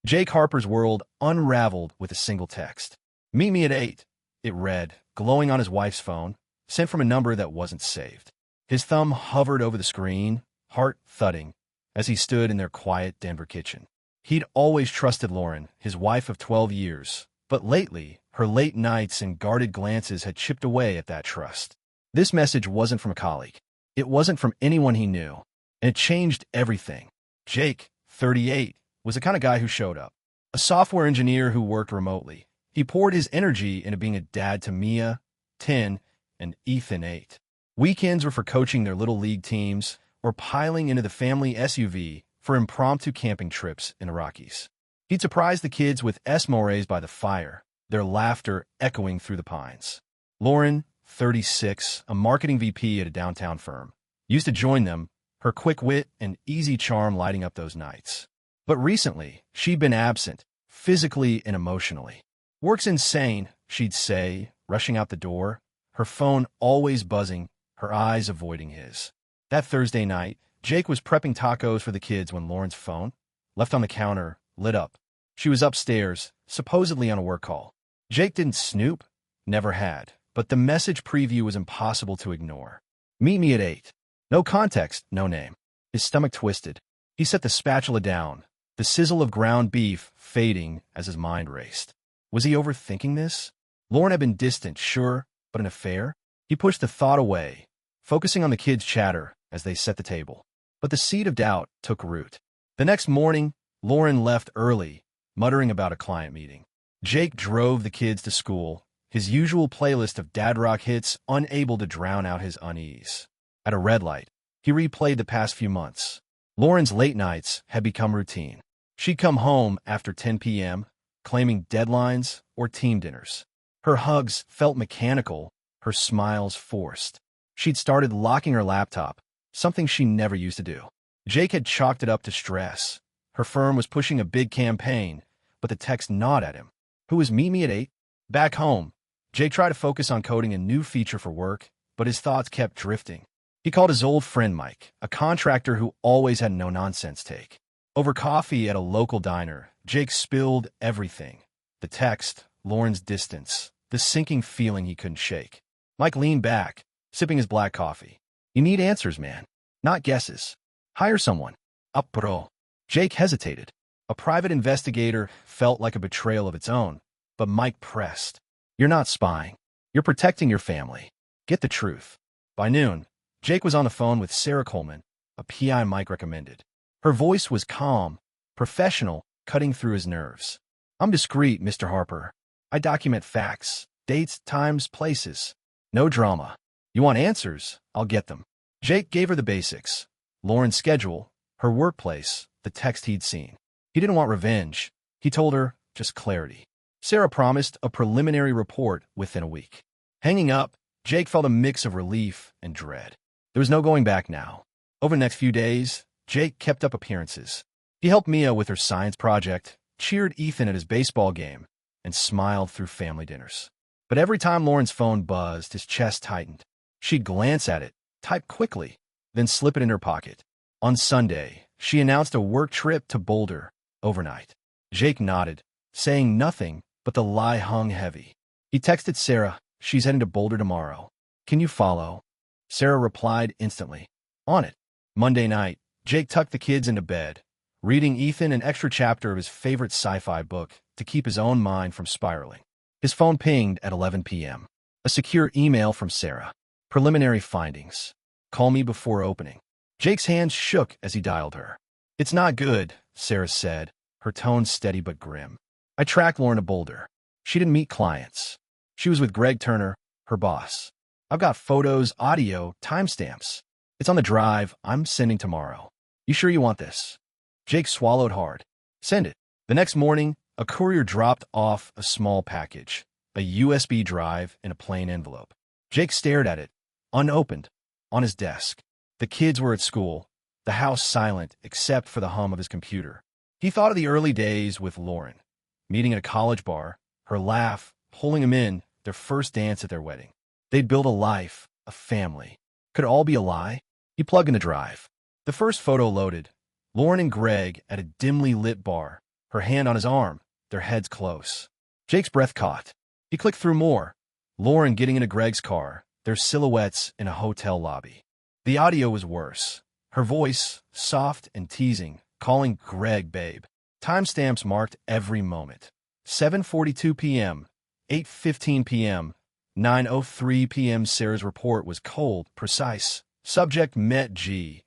Jake Harper's world unraveled with a single text. "Meet me at 8," it read, glowing on his wife's phone, sent from a number that wasn't saved. His thumb hovered over the screen, heart thudding, as he stood in their quiet Denver kitchen. He'd always trusted Lauren, his wife of 12 years, but lately, her late nights and guarded glances had chipped away at that trust. This message wasn't from a colleague. It wasn't from anyone he knew, and it changed everything. Jake, 38, was the kind of guy who showed up. A software engineer who worked remotely. He poured his energy into being a dad to Mia, 10, and Ethan, 8. Weekends were for coaching their little league teams or piling into the family SUV for impromptu camping trips in the Rockies. He'd surprise the kids with s'mores by the fire, their laughter echoing through the pines. Lauren, 36, a marketing VP at a downtown firm, used to join them, her quick wit and easy charm lighting up those nights. But recently, she'd been absent, physically and emotionally. "Work's insane," she'd say, rushing out the door, her phone always buzzing, her eyes avoiding his. That Thursday night, Jake was prepping tacos for the kids when Lauren's phone, left on the counter, lit up. She was upstairs, supposedly on a work call. Jake didn't snoop, never had, but the message preview was impossible to ignore. "Meet me at 8. No context, no name. His stomach twisted. He set the spatula down, the sizzle of ground beef fading as his mind raced. Was he overthinking this? Lauren had been distant, sure, but an affair? He pushed the thought away, focusing on the kids' chatter as they set the table. But the seed of doubt took root. The next morning, Lauren left early, muttering about a client meeting. Jake drove the kids to school, his usual playlist of dad rock hits unable to drown out his unease. At a red light, he replayed the past few months. Lauren's late nights had become routine. She'd come home after 10 p.m., claiming deadlines or team dinners. Her hugs felt mechanical, her smiles forced. She'd started locking her laptop, something she never used to do. Jake had chalked it up to stress. Her firm was pushing a big campaign, but the text gnawed at him. "Who was meet me at 8? Back home, Jake tried to focus on coding a new feature for work, but his thoughts kept drifting. He called his old friend Mike, a contractor who always had no-nonsense take. Over coffee at a local diner, Jake spilled everything. The text, Lauren's distance, the sinking feeling he couldn't shake. Mike leaned back, sipping his black coffee. "You need answers, man, not guesses. Hire someone. Up pro." Jake hesitated. A private investigator felt like a betrayal of its own, but Mike pressed. "You're not spying. You're protecting your family. Get the truth." By noon, Jake was on the phone with Sarah Coleman, a PI Mike recommended. Her voice was calm, professional, cutting through his nerves. "I'm discreet, Mr. Harper. I document facts, dates, times, places. No drama. You want answers? I'll get them." Jake gave her the basics. Lauren's schedule, her workplace, the text he'd seen. He didn't want revenge. He told her, just clarity. Sarah promised a preliminary report within a week. Hanging up, Jake felt a mix of relief and dread. There was no going back now. Over the next few days, Jake kept up appearances. He helped Mia with her science project, cheered Ethan at his baseball game, and smiled through family dinners. But every time Lauren's phone buzzed, his chest tightened. She'd glance at it, type quickly, then slip it in her pocket. On Sunday, she announced a work trip to Boulder, overnight. Jake nodded, saying nothing, but the lie hung heavy. He texted Sarah, "She's heading to Boulder tomorrow. Can you follow?" Sarah replied instantly, "On it." Monday night, Jake tucked the kids into bed, reading Ethan an extra chapter of his favorite sci-fi book to keep his own mind from spiraling. His phone pinged at 11 p.m. A secure email from Sarah. Preliminary findings. Call me before opening. Jake's hands shook as he dialed her. "It's not good," Sarah said, her tone steady but grim. "I tracked Lauren to Boulder. She didn't meet clients. She was with Greg Turner, her boss. I've got photos, audio, timestamps. It's on the drive I'm sending tomorrow. You sure you want this?" Jake swallowed hard. "Send it." The next morning, a courier dropped off a small package, a USB drive in a plain envelope. Jake stared at it, unopened, on his desk. The kids were at school, the house silent except for the hum of his computer. He thought of the early days with Lauren, meeting at a college bar, her laugh, pulling him in, their first dance at their wedding. They'd built a life, a family. Could it all be a lie? He plugged in the drive. The first photo loaded. Lauren and Greg at a dimly lit bar, her hand on his arm, their heads close. Jake's breath caught. He clicked through more. Lauren getting into Greg's car, their silhouettes in a hotel lobby. The audio was worse. Her voice, soft and teasing, calling Greg babe. Timestamps marked every moment. 7:42 p.m., 8:15 p.m., 9:03 p.m. Sarah's report was cold, precise. Subject met G.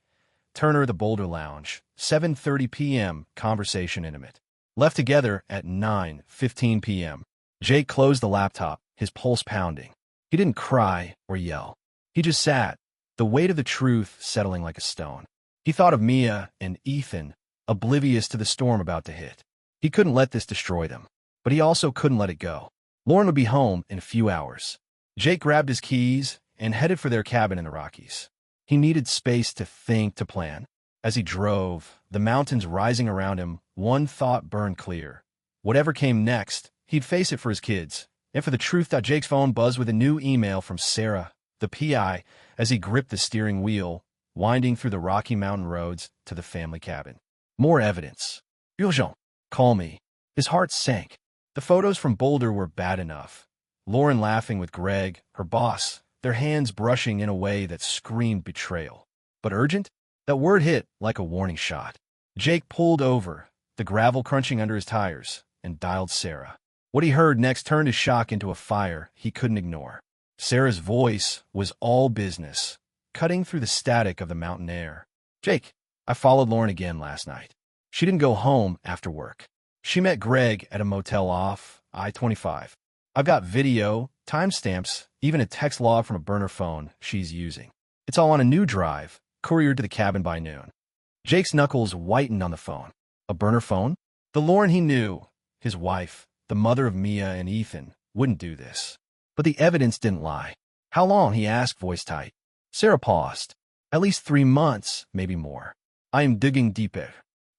Turner, the Boulder Lounge. 7:30 p.m. Conversation intimate. Left together at 9:15 p.m. Jake closed the laptop, his pulse pounding. He didn't cry or yell. He just sat, the weight of the truth settling like a stone. He thought of Mia and Ethan, oblivious to the storm about to hit. He couldn't let this destroy them, but he also couldn't let it go. Lauren would be home in a few hours. Jake grabbed his keys and headed for their cabin in the Rockies. He needed space to think, to plan. As he drove, the mountains rising around him, one thought burned clear. Whatever came next, he'd face it for his kids, and for the truth. Jake's phone buzzed with a new email from Sarah, the PI, as he gripped the steering wheel, winding through the Rocky Mountain roads to the family cabin. More evidence. Urgent. Call me. His heart sank. The photos from Boulder were bad enough. Lauren laughing with Greg, her boss, their hands brushing in a way that screamed betrayal. But urgent? That word hit like a warning shot. Jake pulled over, the gravel crunching under his tires, and dialed Sarah. What he heard next turned his shock into a fire he couldn't ignore. Sarah's voice was all business, cutting through the static of the mountain air. Jake, I followed Lauren again last night. She didn't go home after work. She met Greg at a motel off I-25. I've got video, timestamps, even a text log from a burner phone she's using. It's all on a new drive, couriered to the cabin by noon. Jake's knuckles whitened on the phone. A burner phone? The Lauren he knew, his wife, the mother of Mia and Ethan, wouldn't do this. But the evidence didn't lie. How long, he asked, voice tight. Sarah paused. At least 3 months, maybe more. I am digging deeper.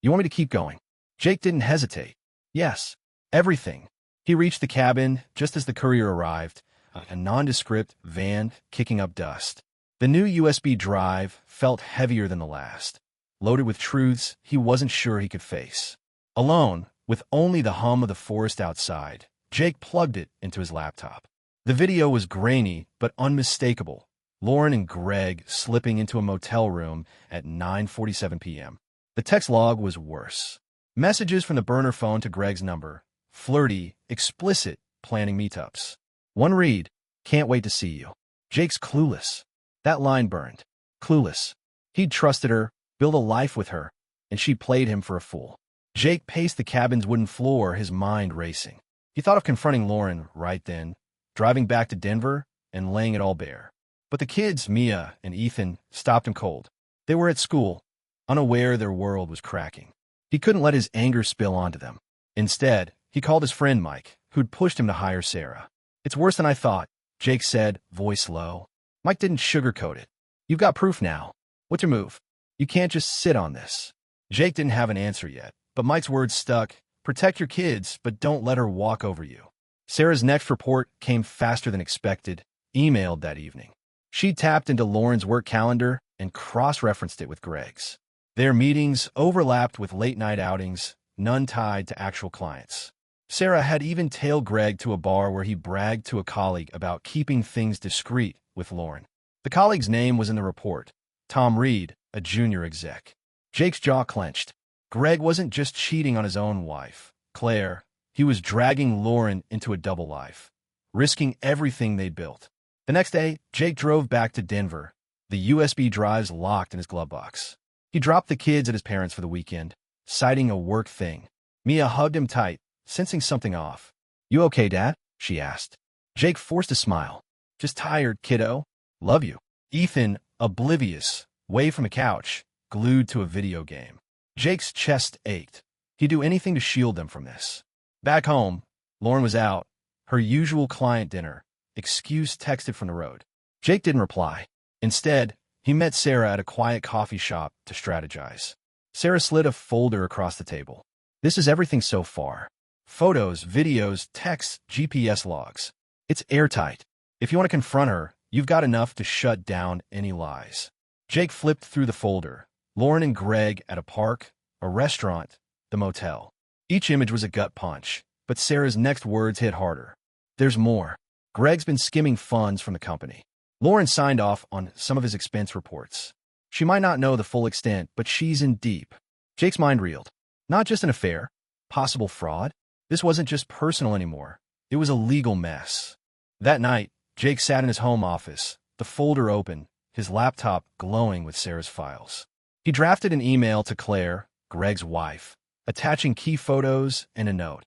You want me to keep going? Jake didn't hesitate. Yes, everything. He reached the cabin just as the courier arrived, a nondescript van kicking up dust. The new USB drive felt heavier than the last, loaded with truths he wasn't sure he could face. Alone, with only the hum of the forest outside, Jake plugged it into his laptop. The video was grainy but unmistakable. Lauren and Greg slipping into a motel room at 9:47 p.m. The text log was worse. Messages from the burner phone to Greg's number. Flirty, explicit, planning meetups. One read, can't wait to see you. Jake's clueless. That line burned. Clueless. He'd trusted her, built a life with her, and she played him for a fool. Jake paced the cabin's wooden floor, his mind racing. He thought of confronting Lauren right then, driving back to Denver, and laying it all bare. But the kids, Mia and Ethan, stopped him cold. They were at school, unaware their world was cracking. He couldn't let his anger spill onto them. Instead, he called his friend Mike, who'd pushed him to hire Sarah. It's worse than I thought, Jake said, voice low. Mike didn't sugarcoat it. You've got proof now. What's your move? You can't just sit on this. Jake didn't have an answer yet, but Mike's words stuck. Protect your kids, but don't let her walk over you. Sarah's next report came faster than expected, emailed that evening. She tapped into Lauren's work calendar and cross-referenced it with Greg's. Their meetings overlapped with late-night outings, none tied to actual clients. Sarah had even tailed Greg to a bar where he bragged to a colleague about keeping things discreet with Lauren. The colleague's name was in the report, Tom Reed, a junior exec. Jake's jaw clenched. Greg wasn't just cheating on his own wife, Claire. He was dragging Lauren into a double life, risking everything they'd built. The next day, Jake drove back to Denver, the USB drives locked in his glove box. He dropped the kids at his parents' for the weekend, citing a work thing. Mia hugged him tight, sensing something off. You okay, Dad? She asked. Jake forced a smile. Just tired, kiddo. Love you. Ethan, oblivious, way from a couch, glued to a video game. Jake's chest ached. He'd do anything to shield them from this. Back home, Lauren was out, her usual client dinner. Excuse texted from the road. Jake didn't reply. Instead, he met Sarah at a quiet coffee shop to strategize. Sarah slid a folder across the table. This is everything so far. Photos, videos, texts, GPS logs. It's airtight. If you want to confront her, you've got enough to shut down any lies. Jake flipped through the folder. Lauren and Greg at a park, a restaurant, the motel. Each image was a gut punch, but Sarah's next words hit harder. There's more. Greg's been skimming funds from the company. Lauren signed off on some of his expense reports. She might not know the full extent, but she's in deep. Jake's mind reeled. Not just an affair, possible fraud. This wasn't just personal anymore. It was a legal mess. That night, Jake sat in his home office, the folder open, his laptop glowing with Sarah's files. He drafted an email to Claire, Greg's wife, attaching key photos and a note.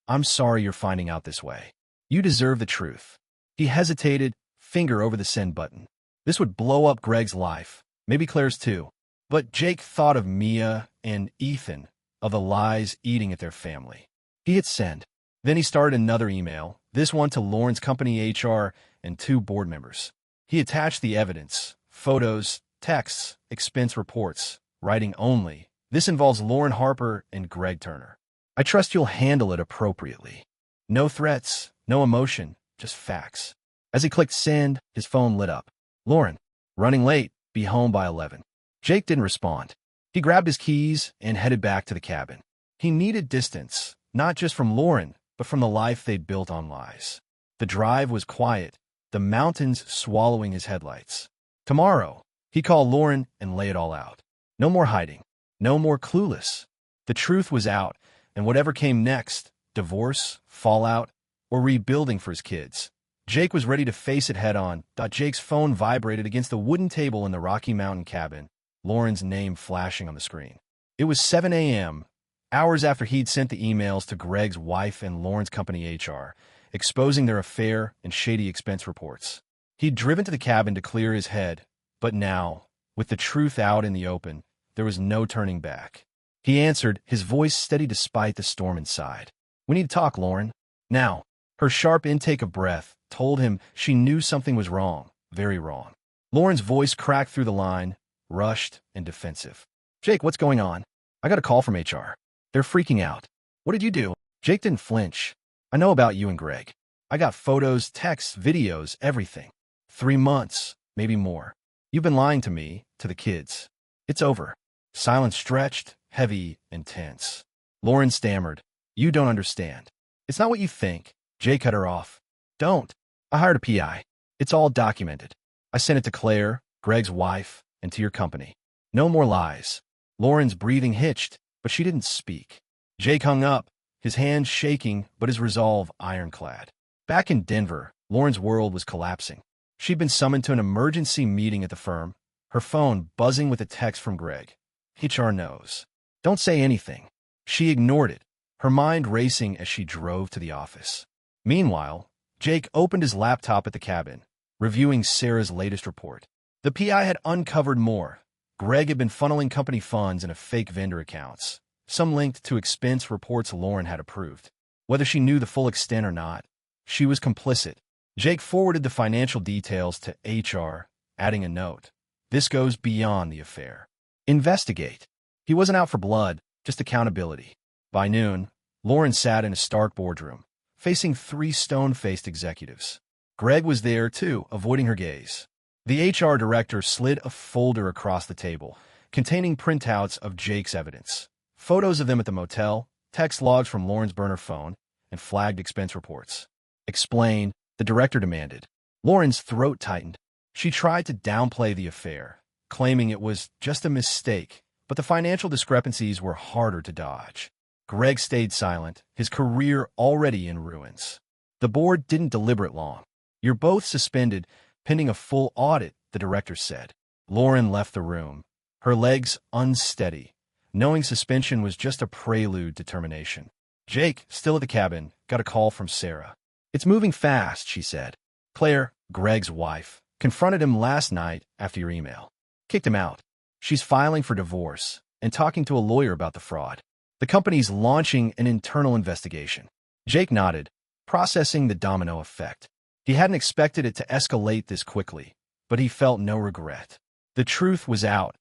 I'm sorry you're finding out this way. You deserve the truth. He hesitated, finger over the send button. This would blow up Greg's life, maybe Claire's too. But Jake thought of Mia and Ethan, of the lies eating at their family. He hit send. Then he started another email, this one to Lauren's company HR and 2 board members. He attached the evidence, photos, texts, expense reports, writing only. This involves Lauren Harper and Greg Turner. I trust you'll handle it appropriately. No threats, no emotion, just facts. As he clicked send, his phone lit up. Lauren, running late, be home by 11. Jake didn't respond. He grabbed his keys and headed back to the cabin. He needed distance, not just from Lauren, but from the life they'd built on lies. The drive was quiet, the mountains swallowing his headlights. Tomorrow, he called Lauren and lay it all out. No more hiding, no more clueless. The truth was out, and whatever came next, divorce, fallout, or rebuilding for his kids, Jake was ready to face it head-on. Jake's phone vibrated against the wooden table in the Rocky Mountain cabin, Lauren's name flashing on the screen. It was 7 a.m., hours after he'd sent the emails to Greg's wife and Lauren's company HR, exposing their affair and shady expense reports. He'd driven to the cabin to clear his head, but now, with the truth out in the open, there was no turning back. He answered, his voice steady despite the storm inside. We need to talk, Lauren. Now. Her sharp intake of breath told him she knew something was wrong, very wrong. Lauren's voice cracked through the line, rushed and defensive. Jake, what's going on? I got a call from HR. They're freaking out. What did you do? Jake didn't flinch. I know about you and Greg. I got photos, texts, videos, everything. 3 months, maybe more. You've been lying to me, to the kids. It's over. Silence stretched, heavy, and tense. Lauren stammered. You don't understand. It's not what you think. Jake cut her off. Don't. I hired a PI. It's all documented. I sent it to Claire, Greg's wife, and to your company. No more lies. Lauren's breathing hitched, but she didn't speak. Jake hung up, his hands shaking, but his resolve ironclad. Back in Denver, Lauren's world was collapsing. She'd been summoned to an emergency meeting at the firm, her phone buzzing with a text from Greg. HR knows. Don't say anything. She ignored it, her mind racing as she drove to the office. Meanwhile, Jake opened his laptop at the cabin, reviewing Sarah's latest report. The PI had uncovered more. Greg had been funneling company funds into fake vendor accounts, some linked to expense reports Lauren had approved. Whether she knew the full extent or not, she was complicit. Jake forwarded the financial details to HR, adding a note. This goes beyond the affair. Investigate. He wasn't out for blood, just accountability. By noon, Lauren sat in a stark boardroom, facing 3 stone-faced executives. Greg was there, too, avoiding her gaze. The HR director slid a folder across the table, containing printouts of Jake's evidence. Photos of them at the motel, text logs from Lauren's burner phone, and flagged expense reports. Explain, the director demanded. Lauren's throat tightened. She tried to downplay the affair, claiming it was just a mistake, but the financial discrepancies were harder to dodge. Greg stayed silent, his career already in ruins. The board didn't deliberate long. You're both suspended, pending a full audit, the director said. Lauren left the room, her legs unsteady, knowing suspension was just a prelude to termination. Jake, still at the cabin, got a call from Sarah. It's moving fast, she said. Claire, Greg's wife, confronted him last night after your email. Kicked him out. She's filing for divorce and talking to a lawyer about the fraud. The company's launching an internal investigation. Jake nodded, processing the domino effect. He hadn't expected it to escalate this quickly, but he felt no regret. The truth was out,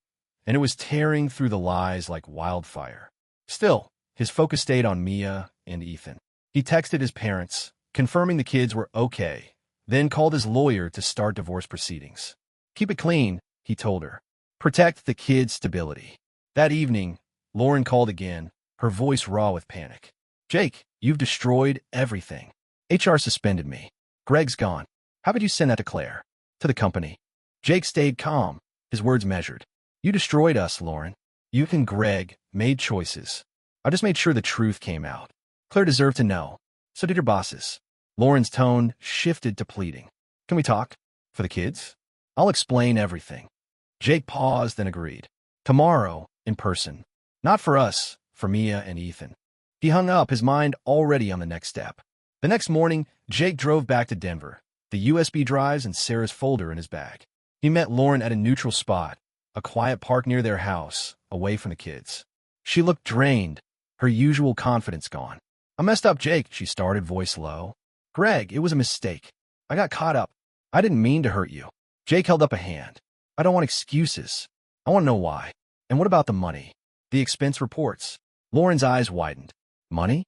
and it was tearing through the lies like wildfire. Still, his focus stayed on Mia and Ethan. He texted his parents, confirming the kids were okay, then called his lawyer to start divorce proceedings. Keep it clean, he told her. Protect the kids' stability. That evening, Lauren called again, her voice raw with panic. Jake, you've destroyed everything. HR suspended me. Greg's gone. How would you send that to Claire? To the company. Jake stayed calm, his words measured. You destroyed us, Lauren. You and Greg made choices. I just made sure the truth came out. Claire deserved to know. So did your bosses. Lauren's tone shifted to pleading. Can we talk? For the kids? I'll explain everything. Jake paused and agreed. Tomorrow, in person. Not for us, for Mia and Ethan. He hung up, his mind already on the next step. The next morning, Jake drove back to Denver, the USB drives and Sarah's folder in his bag. He met Lauren at a neutral spot, a quiet park near their house, away from the kids. She looked drained, her usual confidence gone. I messed up, Jake, she started, voice low. Greg, it was a mistake. I got caught up. I didn't mean to hurt you. Jake held up a hand. I don't want excuses. I want to know why. And what about the money? The expense reports. Lauren's eyes widened. Money?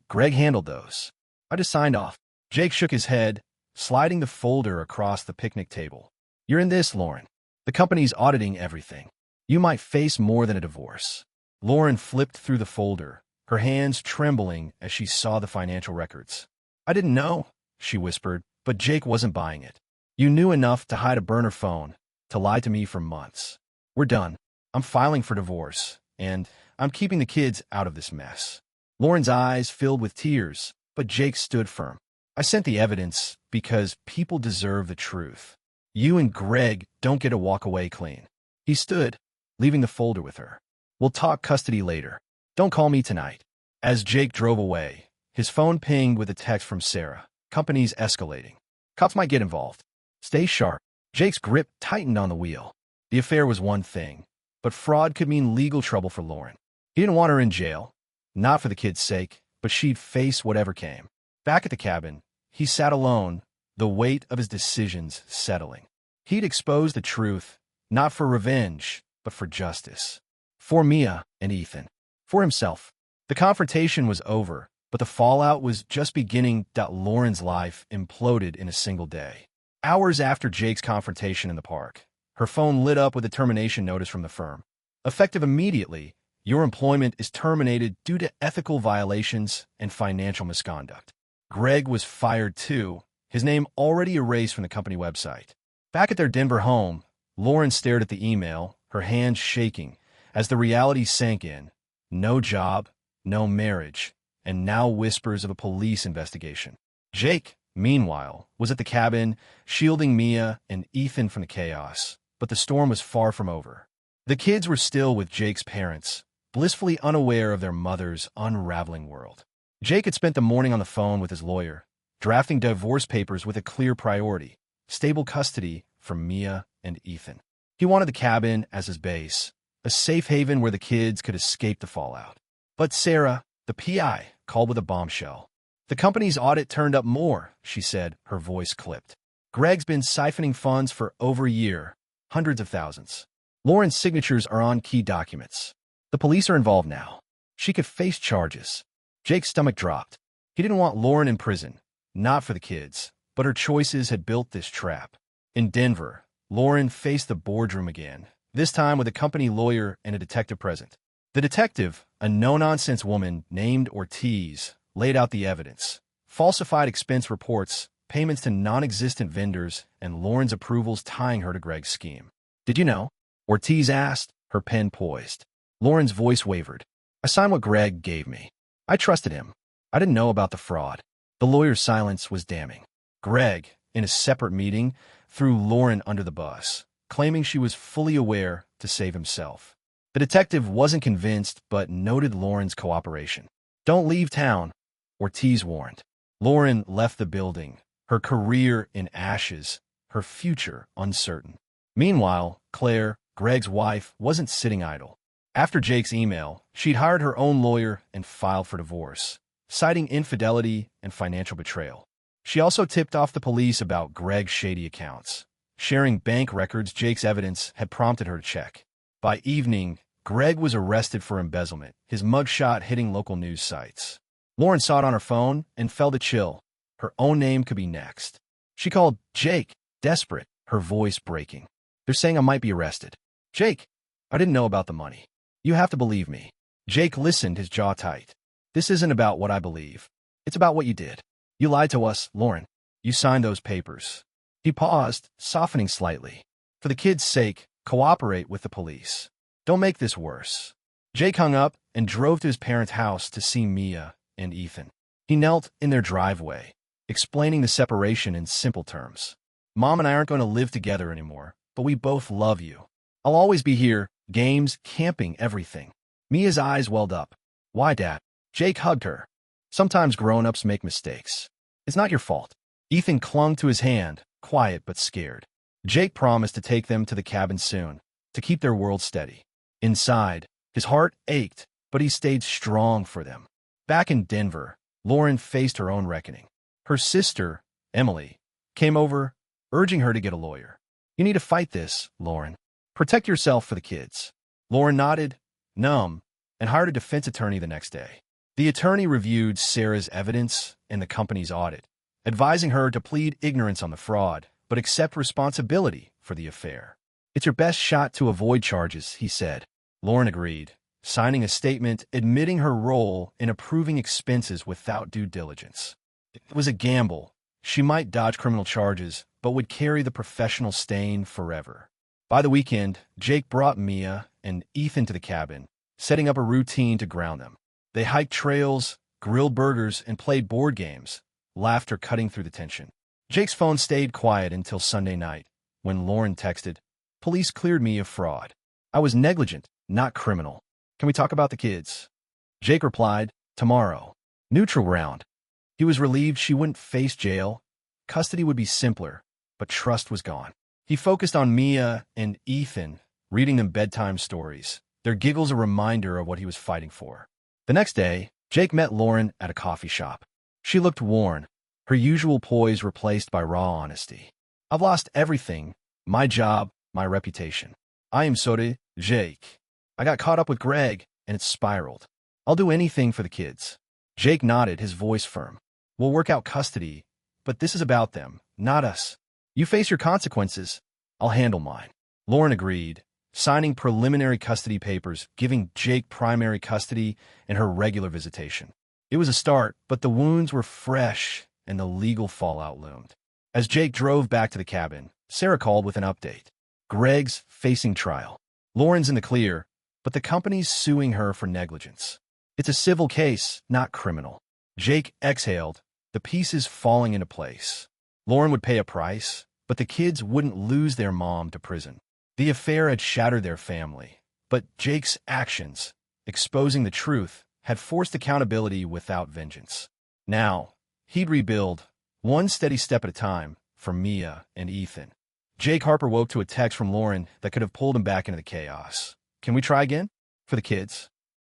Greg handled those. I just signed off. Jake shook his head, sliding the folder across the picnic table. You're in this, Lauren. The company's auditing everything. You might face more than a divorce. Lauren flipped through the folder, her hands trembling as she saw the financial records. I didn't know, she whispered, but Jake wasn't buying it. You knew enough to hide a burner phone, to lie to me for months. We're done. I'm filing for divorce, and I'm keeping the kids out of this mess. Lauren's eyes filled with tears, but Jake stood firm. I sent the evidence because people deserve the truth. You and Greg don't get to walk away clean. He stood, leaving the folder with her. We'll talk custody later. Don't call me tonight. As Jake drove away, his phone pinged with a text from Sarah. Company's escalating. Cops might get involved. Stay sharp. Jake's grip tightened on the wheel. The affair was one thing, but fraud could mean legal trouble for Lauren. He didn't want her in jail, not for the kids' sake, but she'd face whatever came. Back at the cabin, he sat alone, the weight of his decisions settling. He'd exposed the truth, not for revenge, but for justice. For Mia and Ethan. For himself. The confrontation was over, but the fallout was just beginning. Lauren's life imploded in a single day. Hours after Jake's confrontation in the park, her phone lit up with a termination notice from the firm. Effective immediately, your employment is terminated due to ethical violations and financial misconduct. Greg was fired too, his name already erased from the company website. Back at their Denver home, Lauren stared at the email, her hands shaking, as the reality sank in. No job, no marriage, and now whispers of a police investigation. Jake, meanwhile, was at the cabin, shielding Mia and Ethan from the chaos. But the storm was far from over. The kids were still with Jake's parents, blissfully unaware of their mother's unraveling world. Jake had spent the morning on the phone with his lawyer, drafting divorce papers with a clear priority: stable custody for Mia and Ethan. He wanted the cabin as his base, a safe haven where the kids could escape the fallout. But Sarah, the PI, called with a bombshell. The company's audit turned up more, she said, her voice clipped. Greg's been siphoning funds for over a year, hundreds of thousands. Lauren's signatures are on key documents. The police are involved now. She could face charges. Jake's stomach dropped. He didn't want Lauren in prison, not for the kids, but her choices had built this trap. In Denver, Lauren faced the boardroom again, this time with a company lawyer and a detective present. The detective, a no-nonsense woman named Ortiz, laid out the evidence: falsified expense reports, payments to non-existent vendors, and Lauren's approvals tying her to Greg's scheme. Did you know? Ortiz asked, her pen poised. Lauren's voice wavered. I signed what Greg gave me. I trusted him. I didn't know about the fraud. The lawyer's silence was damning. Greg, in a separate meeting, threw Lauren under the bus, claiming she was fully aware to save himself. The detective wasn't convinced, but noted Lauren's cooperation. Don't leave town, Ortiz warned. Lauren left the building, her career in ashes, her future uncertain. Meanwhile, Claire, Greg's wife, wasn't sitting idle. After Jake's email, she'd hired her own lawyer and filed for divorce, citing infidelity and financial betrayal. She also tipped off the police about Greg's shady accounts. Sharing bank records Jake's evidence had prompted her to check. By evening, Greg was arrested for embezzlement, his mugshot hitting local news sites. Lauren saw it on her phone and felt a chill. Her own name could be next. She called Jake, desperate, her voice breaking. They're saying I might be arrested. Jake, I didn't know about the money. You have to believe me. Jake listened, his jaw tight. This isn't about what I believe. It's about what you did. You lied to us, Lauren. You signed those papers. He paused, softening slightly. For the kids' sake, cooperate with the police. Don't make this worse. Jake hung up and drove to his parents' house to see Mia and Ethan. He knelt in their driveway, explaining the separation in simple terms. Mom and I aren't going to live together anymore, but we both love you. I'll always be here, games, camping, everything. Mia's eyes welled up. Why, Dad? Jake hugged her. Sometimes grown-ups make mistakes. It's not your fault. Ethan clung to his hand, quiet but scared. Jake promised to take them to the cabin soon, to keep their world steady. Inside, his heart ached, but he stayed strong for them. Back in Denver, Lauren faced her own reckoning. Her sister, Emily, came over, urging her to get a lawyer. You need to fight this, Lauren. Protect yourself for the kids. Lauren nodded, numb, and hired a defense attorney the next day. The attorney reviewed Sarah's evidence and the company's audit, advising her to plead ignorance on the fraud, but accept responsibility for the affair. It's your best shot to avoid charges, he said. Lauren agreed, signing a statement admitting her role in approving expenses without due diligence. It was a gamble. She might dodge criminal charges, but would carry the professional stain forever. By the weekend, Jake brought Mia and Ethan to the cabin, setting up a routine to ground them. They hiked trails, grilled burgers, and played board games, laughter cutting through the tension. Jake's phone stayed quiet until Sunday night, when Lauren texted, "Police cleared me of fraud. I was negligent, not criminal. Can we talk about the kids?" Jake replied, "Tomorrow. Neutral ground." He was relieved she wouldn't face jail. Custody would be simpler, but trust was gone. He focused on Mia and Ethan, reading them bedtime stories, their giggles a reminder of what he was fighting for. The next day, Jake met Lauren at a coffee shop. She looked worn, her usual poise replaced by raw honesty. "I've lost everything, my job, my reputation. I am sorry, Jake. I got caught up with Greg, and it spiraled. I'll do anything for the kids." Jake nodded, his voice firm. "We'll work out custody, but this is about them, not us. You face your consequences. I'll handle mine." Lauren agreed, signing preliminary custody papers, giving Jake primary custody and her regular visitation. It was a start, but the wounds were fresh and the legal fallout loomed. As Jake drove back to the cabin, Sarah called with an update. Greg's facing trial. Lauren's in the clear, but the company's suing her for negligence. It's a civil case, not criminal. Jake exhaled, the pieces falling into place. Lauren would pay a price, but the kids wouldn't lose their mom to prison. The affair had shattered their family, but Jake's actions, exposing the truth, had forced accountability without vengeance. Now, he'd rebuild, one steady step at a time, for Mia and Ethan. Jake Harper woke to a text from Lauren that could have pulled him back into the chaos. "Can we try again? For the kids?"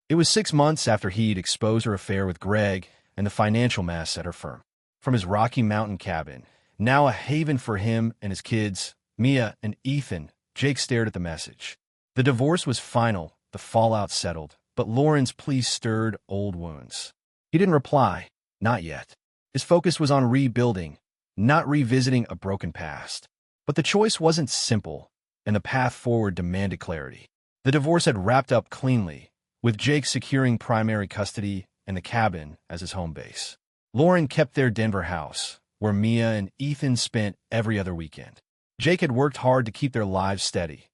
It was 6 months after he'd exposed her affair with Greg and the financial mess at her firm. From his Rocky Mountain cabin, now a haven for him and his kids, Mia and Ethan, Jake stared at the message. The divorce was final, the fallout settled, but Lauren's plea stirred old wounds. He didn't reply, not yet. His focus was on rebuilding, not revisiting a broken past. But the choice wasn't simple, and the path forward demanded clarity. The divorce had wrapped up cleanly, with Jake securing primary custody and the cabin as his home base. Lauren kept their Denver house, where Mia and Ethan spent every other weekend. Jake had worked hard to keep their lives steady,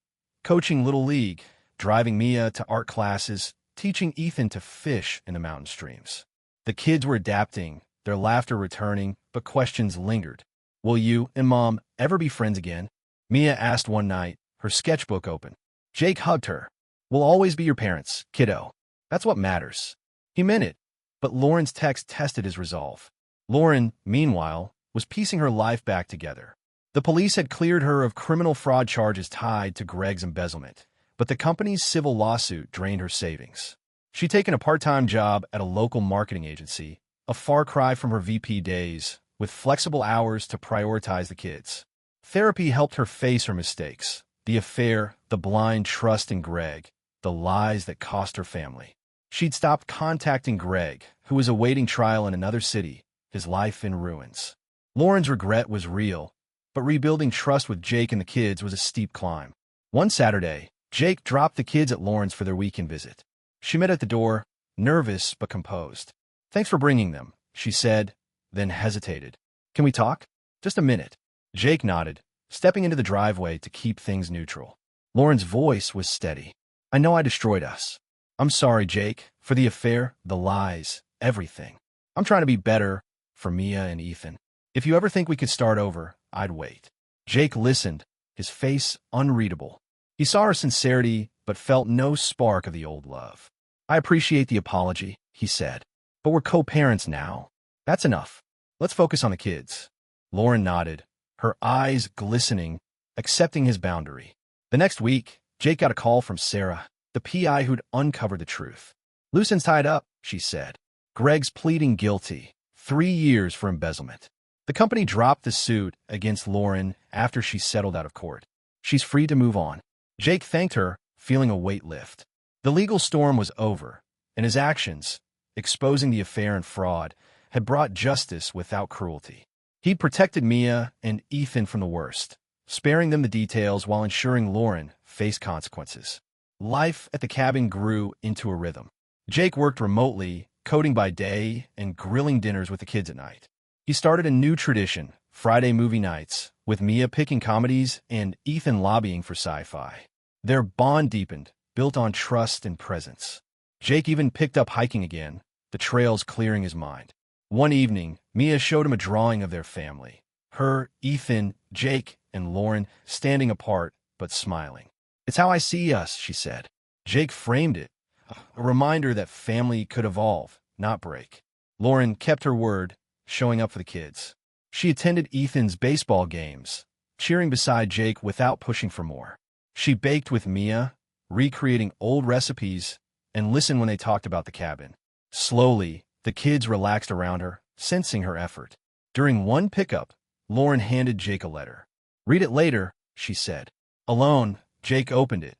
coaching Little League, driving Mia to art classes, teaching Ethan to fish in the mountain streams. The kids were adapting, their laughter returning, but questions lingered. "Will you and Mom ever be friends again?" Mia asked one night, her sketchbook open. Jake hugged her. "We'll always be your parents, kiddo. That's what matters." He meant it, but Lauren's text tested his resolve. Lauren, meanwhile, was piecing her life back together. The police had cleared her of criminal fraud charges tied to Greg's embezzlement, but the company's civil lawsuit drained her savings. She'd taken a part-time job at a local marketing agency, a far cry from her VP days, with flexible hours to prioritize the kids. Therapy helped her face her mistakes, the affair, the blind trust in Greg, the lies that cost her family. She'd stopped contacting Greg, who was awaiting trial in another city, his life in ruins. Lauren's regret was real, but rebuilding trust with Jake and the kids was a steep climb. One Saturday, Jake dropped the kids at Lauren's for their weekend visit. She met at the door, nervous but composed. "Thanks for bringing them," she said, then hesitated. "Can we talk? Just a minute." Jake nodded, stepping into the driveway to keep things neutral. Lauren's voice was steady. "I know I destroyed us. I'm sorry, Jake, for the affair, the lies, everything. I'm trying to be better for Mia and Ethan. If you ever think we could start over, I'd wait." Jake listened, his face unreadable. He saw her sincerity, but felt no spark of the old love. "I appreciate the apology," he said, "but we're co-parents now. That's enough. Let's focus on the kids." Lauren nodded, her eyes glistening, accepting his boundary. The next week, Jake got a call from Sarah, the PI who'd uncovered the truth. "Loose ends tied up," she said. "Greg's pleading guilty, 3 years for embezzlement." The company dropped the suit against Lauren after she settled out of court. She's free to move on. Jake thanked her, feeling a weight lift. The legal storm was over, and his actions, exposing the affair and fraud, had brought justice without cruelty. He'd protected Mia and Ethan from the worst, sparing them the details while ensuring Lauren faced consequences. Life at the cabin grew into a rhythm. Jake worked remotely, coding by day and grilling dinners with the kids at night. He started a new tradition, Friday movie nights, with Mia picking comedies and Ethan lobbying for sci-fi. Their bond deepened, built on trust and presence. Jake even picked up hiking again, the trails clearing his mind. One evening, Mia showed him a drawing of their family. Her, Ethan, Jake, and Lauren standing apart, but smiling. "It's how I see us," she said. Jake framed it, a reminder that family could evolve, not break. Lauren kept her word, showing up for the kids. She attended Ethan's baseball games, cheering beside Jake without pushing for more. She baked with Mia, recreating old recipes, and listened when they talked about the cabin. Slowly, the kids relaxed around her, sensing her effort. During one pickup, Lauren handed Jake a letter. "Read it later," she said. Alone, Jake opened it.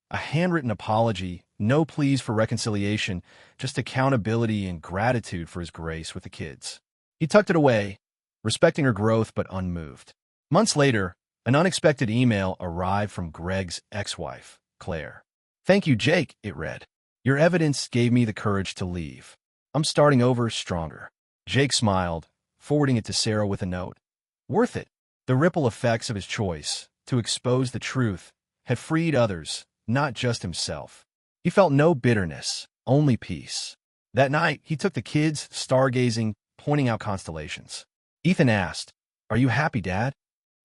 A handwritten apology, no pleas for reconciliation, just accountability and gratitude for his grace with the kids. He tucked it away, respecting her growth but unmoved. Months later, an unexpected email arrived from Greg's ex-wife, Claire. "Thank you, Jake," it read. "Your evidence gave me the courage to leave. I'm starting over stronger." Jake smiled, forwarding it to Sarah with a note. Worth it. The ripple effects of his choice to expose the truth had freed others, not just himself. He felt no bitterness, only peace. That night, he took the kids stargazing, pointing out constellations. Ethan asked, "Are you happy, Dad?"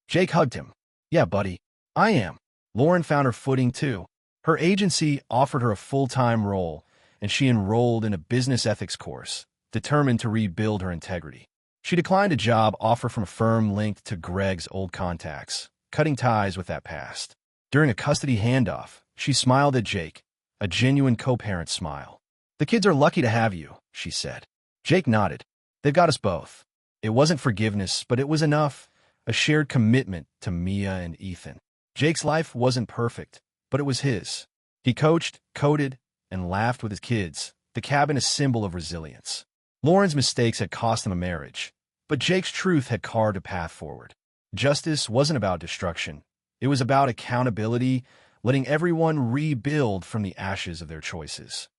Jake hugged him. "Yeah, buddy, I am." Lauren found her footing, too. Her agency offered her a full-time role, and she enrolled in a business ethics course, determined to rebuild her integrity. She declined a job offer from a firm linked to Greg's old contacts, cutting ties with that past. During a custody handoff, she smiled at Jake, a genuine co-parent smile. "The kids are lucky to have you," she said. Jake nodded. "They've got us both." It wasn't forgiveness, but it was enough, a shared commitment to Mia and Ethan. Jake's life wasn't perfect, but it was his. He coached, coded, and laughed with his kids, the cabin a symbol of resilience. Lauren's mistakes had cost them a marriage, but Jake's truth had carved a path forward. Justice wasn't about destruction. It was about accountability, letting everyone rebuild from the ashes of their choices.